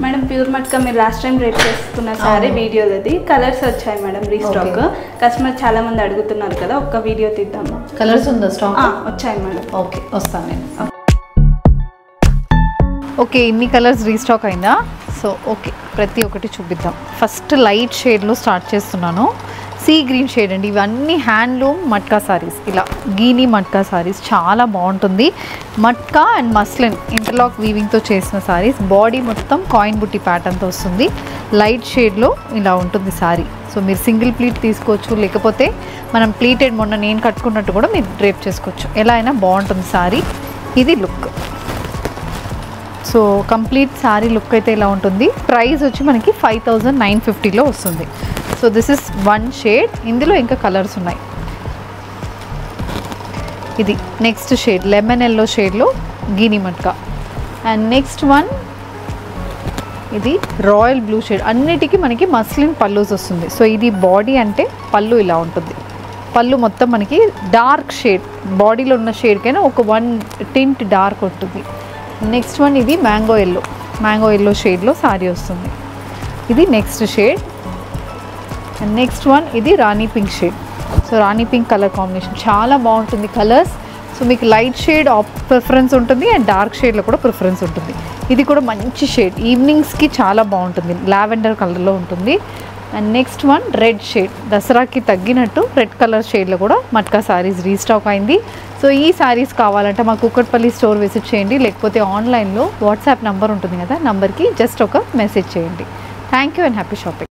Madam pure matka మీరు last time rate చేసుకున్న sorry వీడియోది colours వచ్చాయి మేడం రీస్టాక్. కస్టమర్ చాలా మంది అడుగుతున్నారు కదా, ఒక్క వీడియో తీద్దాము. కలర్స్ ఉందా స్టాక్? వచ్చాయి మేడం. ఓకే వస్తాను నేను. ఓకే ఇన్ని కలర్స్ రీస్టాక్ అయిందా? సో ఓకే ప్రతి ఒక్కటి చూపిద్దాం. ఫస్ట్ లైట్ షేడ్లో స్టార్ట్ చేస్తున్నాను. సీ గ్రీన్ షేడ్ అండి. ఇవన్నీ హ్యాండ్లూమ్ మట్కా సారీస్, ఇలా గీనీ మట్కా సారీస్ చాలా బాగుంటుంది. మట్కా అండ్ మస్లిన్ ఇంటర్లాక్ వీవింగ్తో చేసిన సారీస్. బాడీ మొత్తం కాయిన్ బుట్టి ప్యాటర్న్తో వస్తుంది. లైట్ షేడ్లో ఇలా ఉంటుంది సారీ. సో మీరు సింగిల్ ప్లీట్ తీసుకోవచ్చు, లేకపోతే మనం ప్లీటెడ్ మొన్న నేను కట్టుకున్నట్టు కూడా మీరు డ్రేప్ చేసుకోవచ్చు. ఎలా అయినా బాగుంటుంది సారీ. ఇది look. So complete sorry look అయితే ఇలా ఉంటుంది. ప్రైస్ వచ్చి మనకి 5950లో వస్తుంది. So this is one shade. ఇందులో ఇంకా కలర్స్ ఉన్నాయి. ఇది నెక్స్ట్ షేడ్ లెమన్ ఎల్లో షేడ్లో గీనీ మట్కా. అండ్ నెక్స్ట్ వన్ ఇది రాయల్ బ్లూ షేడ్. అన్నిటికీ మనకి మస్లిన్ పల్లూస్ వస్తుంది. సో ఇది బాడీ అంటే పళ్ళు ఇలా ఉంటుంది. పళ్ళు మొత్తం మనకి డార్క్ షేడ్, బాడీలో ఉన్న షేడ్కైనా ఒక వన్ టింట్ డార్క్ ఉంటుంది. నెక్స్ట్ వన్ ఇది మ్యాంగో ఎల్లో షేడ్లో సారీ వస్తుంది. ఇది next shade. And next one ఇది రాణి పింక్ షేడ్. సో రాణి పింక్ కలర్ కాంబినేషన్ చాలా బాగుంటుంది కలర్స్. సో మీకు లైట్ షేడ్ ప్రిఫరెన్స్ ఉంటుంది అండ్ డార్క్ షేడ్లో కూడా ప్రిఫరెన్స్ ఉంటుంది. ఇది కూడా మంచి షేడ్, ఈవినింగ్స్కి చాలా బాగుంటుంది. లావెండర్ కలర్లో ఉంటుంది. And next one red shade. దసరాకి తగ్గినట్టు రెడ్ కలర్ షేడ్లో కూడా మట్కా సారీస్ రీస్టాక్ అయింది. సో ఈ సారీస్ కావాలంటే మా కుక్కట్పల్లి స్టోర్ విజిట్ చేయండి, లేకపోతే ఆన్లైన్లో వాట్సాప్ నెంబర్ ఉంటుంది కదా, నెంబర్కి జస్ట్ ఒక మెసేజ్ చేయండి. Thank you and happy shopping.